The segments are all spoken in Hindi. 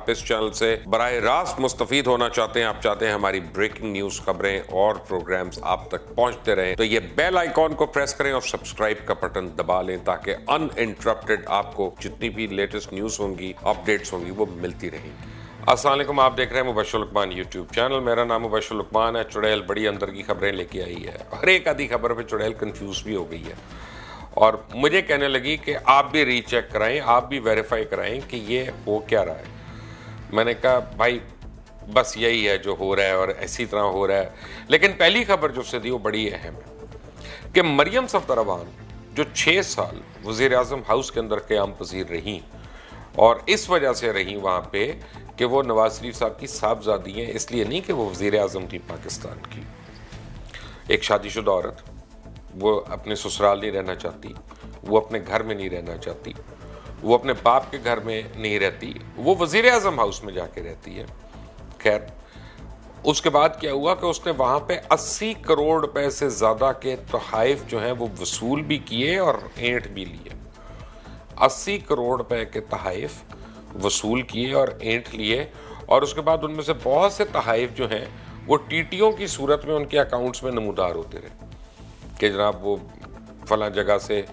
आप इस चैनल से बराह रास्त मुस्तफीद होना चाहते हैं, आप चाहते हैं हमारी ब्रेकिंग न्यूज खबरें और प्रोग्राम्स आप तक पहुंचते रहें, तो ये बेल आइकॉन को प्रेस करें और सब्सक्राइब का बटन दबा लें ताकि अनइंटरप्टेड आपको जितनी भी लेटेस्ट न्यूज होंगी, अपडेट्स होंगी, वो मिलती रहेंगी। अस्सलाम वालेकुम, आप देख रहे हैं मुबश्शिर लुकमान यूट्यूब चैनल। मेरा नाम मुबश्शिर लुकमान है। चुड़ैल बड़ी अंदर की खबरें लेके आई है। हर एक आधी खबर पे चुड़ैल कंफ्यूज भी हो गई है और मुझे कहने लगी कि आप भी रीचेक कराएं, आप भी वेरीफाई कराएं कि ये हो क्या रहा है। मैंने कहा भाई बस यही है जो हो रहा है और इसी तरह हो रहा है। लेकिन पहली खबर जो उससे दी वो बड़ी अहम है कि मरियम सफदरवान जो 6 साल वज़ीर आज़म हाउस के अंदर क़याम पज़ीर रहीं और इस वजह से रहीं वहाँ पे कि वो नवाज शरीफ साहब की साहबजादी हैं, इसलिए नहीं कि वो वज़ीर आज़म थी पाकिस्तान की। एक शादीशुदा औरत, वो अपने ससुराल नहीं रहना चाहती, वो अपने घर में नहीं रहना चाहती, वो अपने बाप के घर में नहीं रहती, वो वज़ीर आज़म हाउस में जाके रहती है। खैर, उसके बाद क्या हुआ कि उसने वहाँ पे 80 करोड़ रुपए से ज़्यादा के तोहफ़ जो हैं वो वसूल भी किए और ऐंठ भी लिए। 80 करोड़ रुपए के तोहफ़ वसूल किए और ऐंठ लिए और उसके बाद उनमें से बहुत से तोहफ़ जो हैं वो टीटीओं की सूरत में उनके अकाउंट्स में नमूदार होते रहे कि जनाब वो फ़लाँ जगह से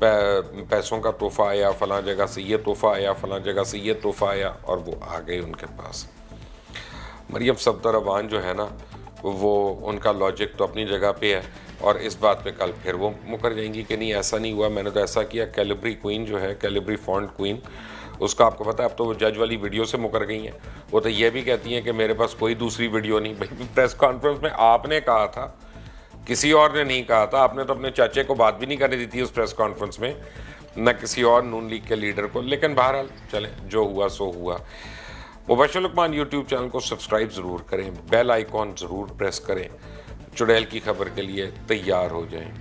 पैसों का तोहफ़ा आया, फ़लाँ जगह से ये तोहफ़ा आया, फ़लाँ जगह से ये तोहफ़ा आया और वो आ गए उनके पास। मरियम सफदरवान जो है ना, वो उनका लॉजिक तो अपनी जगह पे है और इस बात पे कल फिर वो मुकर जाएंगी कि नहीं ऐसा नहीं हुआ, मैंने तो ऐसा किया। कैलिब्री क्वीन जो है, कैलिब्री फॉन्ट क्वीन, उसका आपको पता है अब तो वो जज वाली वीडियो से मुकर गई हैं। वो तो ये भी कहती हैं कि मेरे पास कोई दूसरी वीडियो नहीं। भाई प्रेस कॉन्फ्रेंस में आपने कहा था, किसी और ने नहीं कहा था। आपने तो अपने चाचे को बात भी नहीं करने दी थी उस प्रेस कॉन्फ्रेंस में, न किसी और नून लीग के लीडर को। लेकिन बहरहाल चले, जो हुआ सो हुआ। मुबश्शिर लुकमान यूट्यूब चैनल को सब्सक्राइब ज़रूर करें, बेल आइकॉन ज़रूर प्रेस करें, चुड़ैल की खबर के लिए तैयार हो जाएं।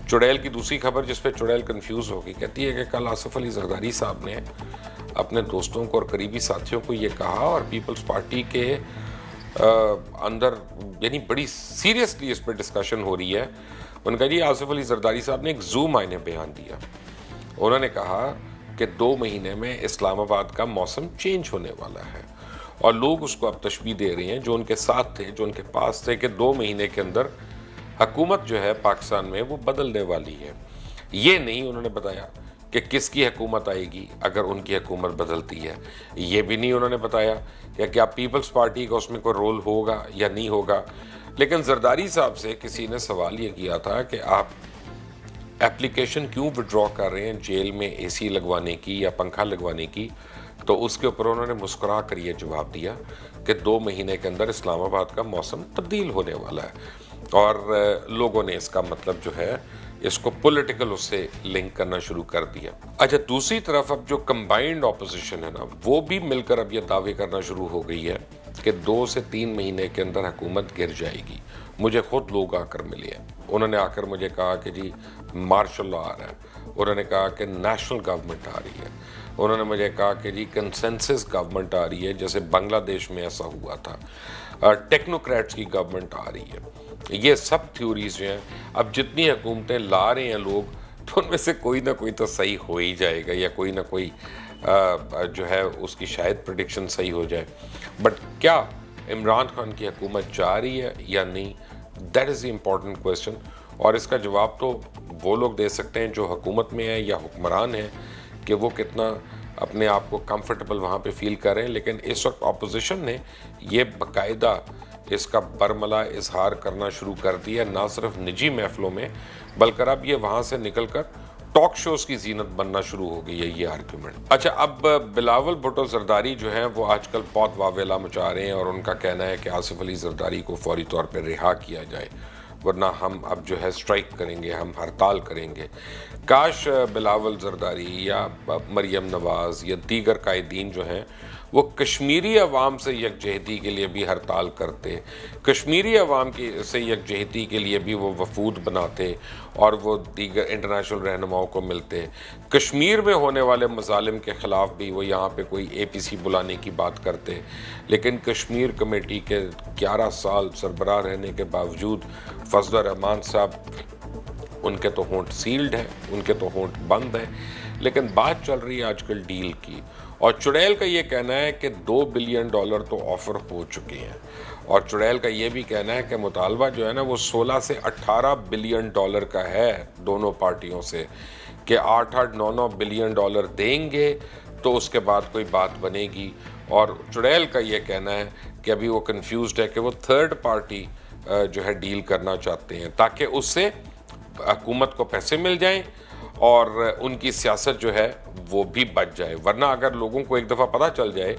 चुड़ैल की दूसरी खबर जिस पे चुड़ैल कंफ्यूज होगी, कहती है कि कल आसिफ अली जरदारी साहब ने अपने दोस्तों को और करीबी साथियों को ये कहा और पीपल्स पार्टी के अंदर यानी बड़ी सीरियसली इस पर डिस्कशन हो रही है। उनका जी आसिफ अली जरदारी साहब ने एक ज़ूम आईने बयान दिया। उन्होंने कहा कि 2 महीने में इस्लामाबाद का मौसम चेंज होने वाला है और लोग उसको अब तशबीह दे रहे हैं जो उनके साथ थे, जो उनके पास थे, कि 2 महीने के अंदर हुकूमत जो है पाकिस्तान में वो बदलने वाली है। ये नहीं उन्होंने बताया कि किसकी हुकूमत आएगी अगर उनकी हुकूमत बदलती है। ये भी नहीं उन्होंने बताया कि क्या पीपल्स पार्टी का उसमें कोई रोल होगा या नहीं होगा। लेकिन जरदारी साहब से किसी ने सवाल ये किया था कि आप एप्लीकेशन क्यों विड्रॉ कर रहे हैं जेल में एसी लगवाने की या पंखा लगवाने की, तो उसके ऊपर उन्होंने मुस्कुरा कर ये जवाब दिया कि 2 महीने के अंदर इस्लामाबाद का मौसम तब्दील होने वाला है। और लोगों ने इसका मतलब जो है इसको पॉलिटिकल उससे लिंक करना शुरू कर दिया। अच्छा, दूसरी तरफ अब जो कंबाइंड ऑपोजिशन है ना, वो भी मिलकर अब ये दावे करना शुरू हो गई है कि 2 से 3 महीने के अंदर हुकूमत गिर जाएगी। मुझे खुद लोग आकर मिले हैं, उन्होंने आकर मुझे कहा कि जी मार्शल लॉ आ रहा है, उन्होंने कहा कि नेशनल गवर्नमेंट आ रही है, उन्होंने मुझे कहा कि जी कंसेंसस गवर्नमेंट आ रही है जैसे बांग्लादेश में ऐसा हुआ था, टेक्नोक्रेट्स की गवर्नमेंट आ रही है। ये सब थ्योरीज जो हैं, अब जितनी हुकूमतें ला रहे हैं लोग, तो उनमें से कोई ना कोई तो सही हो ही जाएगा या कोई ना कोई जो है उसकी शायद प्रेडिक्शन सही हो जाए। बट क्या इमरान खान की हुकूमत जा रही है या नहीं, that is the important question. और इसका जवाब तो वो लोग दे सकते हैं जो हुकूमत में है या हुक्मरान हैं कि वो कितना अपने आप को कंफर्टेबल वहाँ पे फील कर रहे हैं। लेकिन इस वक्त अपोजिशन ने ये बाकायदा इसका बरमला इजहार करना शुरू कर दिया, ना सिर्फ निजी महफिलों में बल्कि अब ये वहाँ से निकलकर टॉक शोज की जीनत बनना शुरू हो गई है ये आर्ग्यूमेंट। अच्छा, अब बिलावल भुट्टो जरदारी जो हैं वो आजकल बहुत वावेला मचा रहे हैं और उनका कहना है कि आसिफ अली जरदारी को फौरी तौर पर रिहा किया जाए, वरना हम अब जो है स्ट्राइक करेंगे, हम हड़ताल करेंगे। काश बिलावल जरदारी या मरियम नवाज़ या दीगर कायदीन जो हैं वो कश्मीरी अवाम से यकजहती के लिए भी हड़ताल करते, कश्मीरी अवाम की से यकजहती के लिए भी वो वफूद बनाते और वो दीगर इंटरनेशनल रहनुमाओं को मिलते, कश्मीर में होने वाले मजालिम के ख़िलाफ़ भी वो यहाँ पे कोई APC बुलाने की बात करते। लेकिन कश्मीर कमेटी के 11 साल सरबराह रहने के बावजूद फजल रहमान साहब, उनके तो होंठ सील्ड हैं, उनके तो होंठ बंद हैं। लेकिन बात चल रही है आजकल डील की, और चुड़ैल का ये कहना है कि $2 बिलियन तो ऑफर हो चुके हैं। और चुड़ैल का ये भी कहना है कि मुतालबा जो है ना वो 16 से 18 बिलियन डॉलर का है दोनों पार्टियों से, कि 8-8, 9-9 बिलियन डॉलर देंगे तो उसके बाद कोई बात बनेगी। और चुड़ैल का ये कहना है कि अभी वो कंफ्यूज्ड है कि वो थर्ड पार्टी जो है डील करना चाहते हैं ताकि उससे हुकूमत को पैसे मिल जाएं और उनकी सियासत जो है वो भी बच जाए। वरना अगर लोगों को एक दफ़ा पता चल जाए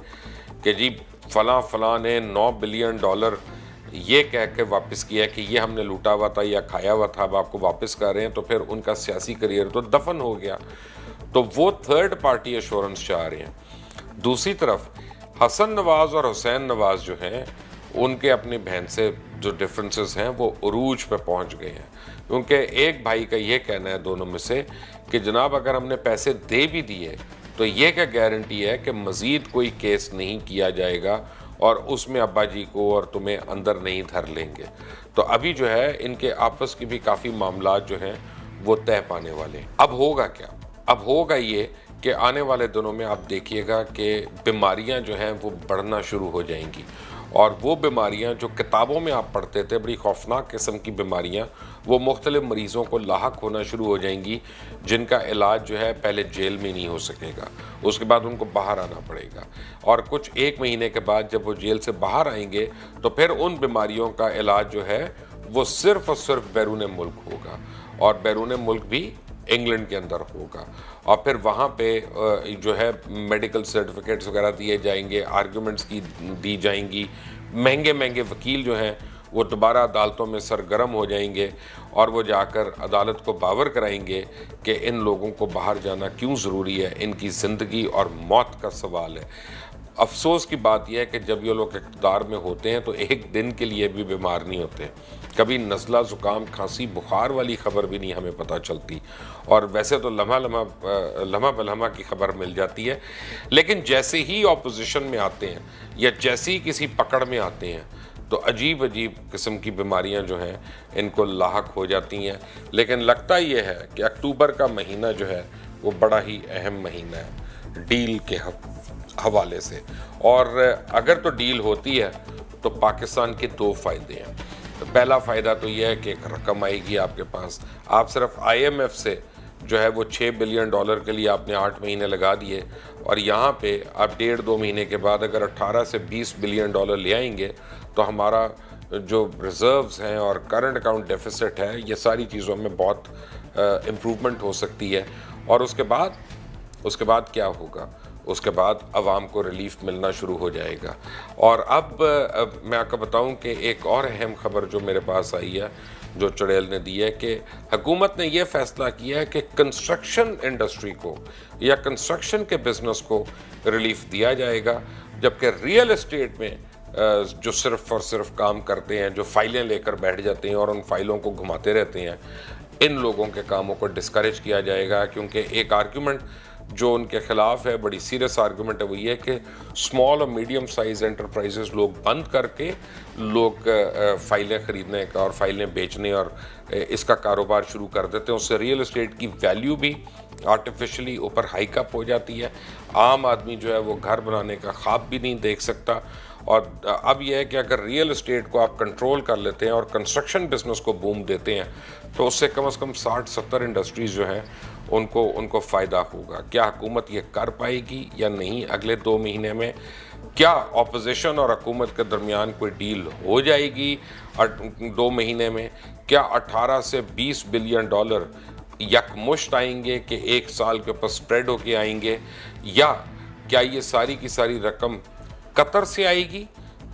कि जी फलां ने $9 बिलियन ये कह के वापस किया है कि ये हमने लूटा हुआ था या खाया हुआ था, अब आपको वापस कर रहे हैं, तो फिर उनका सियासी करियर तो दफन हो गया। तो वो थर्ड पार्टी एश्योरेंस चाह रहे हैं। दूसरी तरफ हसन नवाज और हुसैन नवाज जो हैं उनके अपनी बहन से जो डिफरेंसेस हैं वो उरूज पे पहुंच गए हैं, क्योंकि एक भाई का ये कहना है दोनों में से कि जनाब अगर हमने पैसे दे भी दिए तो ये क्या गारंटी है कि मज़ीद कोई केस नहीं किया जाएगा और उसमें अब्बा जी को और तुम्हें अंदर नहीं धर लेंगे। तो अभी जो है इनके आपस की भी काफ़ी मामलात जो हैं वो तय पाने वाले। अब होगा क्या? अब होगा ये कि आने वाले दिनों में आप देखिएगा कि बीमारियां जो हैं वो बढ़ना शुरू हो जाएंगी, और वो बीमारियां जो किताबों में आप पढ़ते थे बड़ी खौफनाक किस्म की बीमारियां, वो मुख्तलिफ मरीज़ों को लाहक होना शुरू हो जाएंगी, जिनका इलाज जो है पहले जेल में नहीं हो सकेगा, उसके बाद उनको बाहर आना पड़ेगा, और कुछ 1 महीने के बाद जब वो जेल से बाहर आएंगे तो फिर उन बीमारियों का इलाज जो है वो सिर्फ़ और सिर्फ बैरून मुल्क होगा, और बैरून मुल्क भी इंग्लैंड के अंदर होगा। और फिर वहाँ पे जो है मेडिकल सर्टिफिकेट्स वगैरह दिए जाएंगे, आर्गूमेंट्स की दी जाएंगी, महंगे महंगे वकील जो हैं वो दोबारा अदालतों में सरगर्म हो जाएंगे और वो जाकर अदालत को बावर कराएंगे कि इन लोगों को बाहर जाना क्यों ज़रूरी है, इनकी ज़िंदगी और मौत का सवाल है। अफसोस की बात यह है कि जब ये लोग इक़्तिदार में होते हैं तो एक दिन के लिए भी बीमार नहीं होते, कभी नज़ला ज़ुकाम खांसी बुखार वाली ख़बर भी नहीं हमें पता चलती, और वैसे तो लम्हा बलहमा की ख़बर मिल जाती है। लेकिन जैसे ही ऑपोजिशन में आते हैं या जैसे ही किसी पकड़ में आते हैं तो अजीब अजीब किस्म की बीमारियां जो हैं इनको लाहक हो जाती हैं। लेकिन लगता ये है कि अक्टूबर का महीना जो है वो बड़ा ही अहम महीना है डील के हवाले से, और अगर तो डील होती है तो पाकिस्तान के 2 फ़ायदे हैं। तो पहला फ़ायदा तो यह है कि एक रकम आएगी आपके पास, आप सिर्फ IMF से जो है वो $6 बिलियन के लिए आपने 8 महीने लगा दिए, और यहाँ पे आप 1.5-2 महीने के बाद अगर 18 से 20 बिलियन डॉलर ले आएंगे तो हमारा जो रिज़र्व्स हैं और करंट अकाउंट डेफिसिट है, ये सारी चीज़ों में बहुत इम्प्रूवमेंट हो सकती है। और उसके बाद क्या होगा? उसके बाद आवाम को रिलीफ मिलना शुरू हो जाएगा। और अब मैं आपको बताऊं कि एक और अहम खबर जो मेरे पास आई है, जो चुड़ैल ने दी है, कि हुकूमत ने यह फैसला किया है कि कंस्ट्रक्शन इंडस्ट्री को या कंस्ट्रक्शन के बिज़नेस को रिलीफ दिया जाएगा, जबकि रियल एस्टेट में जो सिर्फ और सिर्फ काम करते हैं, जो फाइलें लेकर बैठ जाते हैं और उन फाइलों को घुमाते रहते हैं, इन लोगों के कामों को डिस्करेज किया जाएगा। क्योंकि एक आर्गूमेंट जो उनके खिलाफ है, बड़ी सीरियस आर्गूमेंट है, वो ये कि स्मॉल और मीडियम साइज एंटरप्राइजेस लोग बंद करके लोग फाइलें ख़रीदने का और फाइलें बेचने और इसका कारोबार शुरू कर देते हैं। उससे रियल एस्टेट की वैल्यू भी आर्टिफिशियली ऊपर हाइकअप हो जाती है, आम आदमी जो है वो घर बनाने का ख्वाब भी नहीं देख सकता। और अब यह है कि अगर रियल एस्टेट को आप कंट्रोल कर लेते हैं और कंस्ट्रक्शन बिजनेस को बूम देते हैं तो उससे कम से कम 60-70 इंडस्ट्रीज़ जो हैं उनको फ़ायदा होगा। क्या हुकूमत ये कर पाएगी या नहीं अगले 2 महीने में? क्या ऑपोजिशन और हुकूमत के दरमियान कोई डील हो जाएगी 2 महीने में? क्या 18 से 20 बिलियन डॉलर यकमुश्त आएंगे कि 1 साल के ऊपर स्प्रेड होके आएंगे, या क्या ये सारी की सारी रकम कतर से आएगी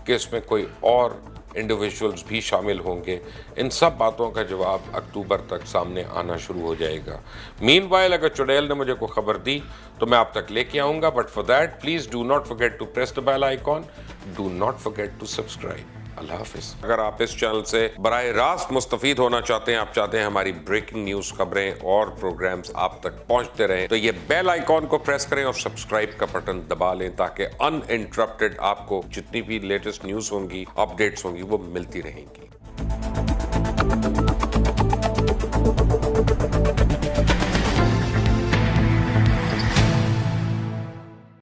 कि इसमें कोई और इंडिविजुअल्स भी शामिल होंगे? इन सब बातों का जवाब अक्टूबर तक सामने आना शुरू हो जाएगा। मीनवाइल अगर चुड़ैल ने मुझे कोई खबर दी तो मैं आप तक लेके आऊँगा, but for that please do not forget to press the bell icon, do not forget to subscribe. अल्लाह हाफिज़। अगर आप इस चैनल से बराह रास्त मुस्तफ़ीद होना चाहते हैं, आप चाहते हैं हमारी ब्रेकिंग न्यूज़, खबरें और प्रोग्राम्स आप तक पहुंचते रहें, तो ये बेल आइकॉन को प्रेस करें और सब्सक्राइब का बटन दबा लें ताकि अनइंटरप्टेड आपको जितनी भी लेटेस्ट न्यूज़ होंगी, अपडेट्स होंगी, वो मिलती रहेंगी।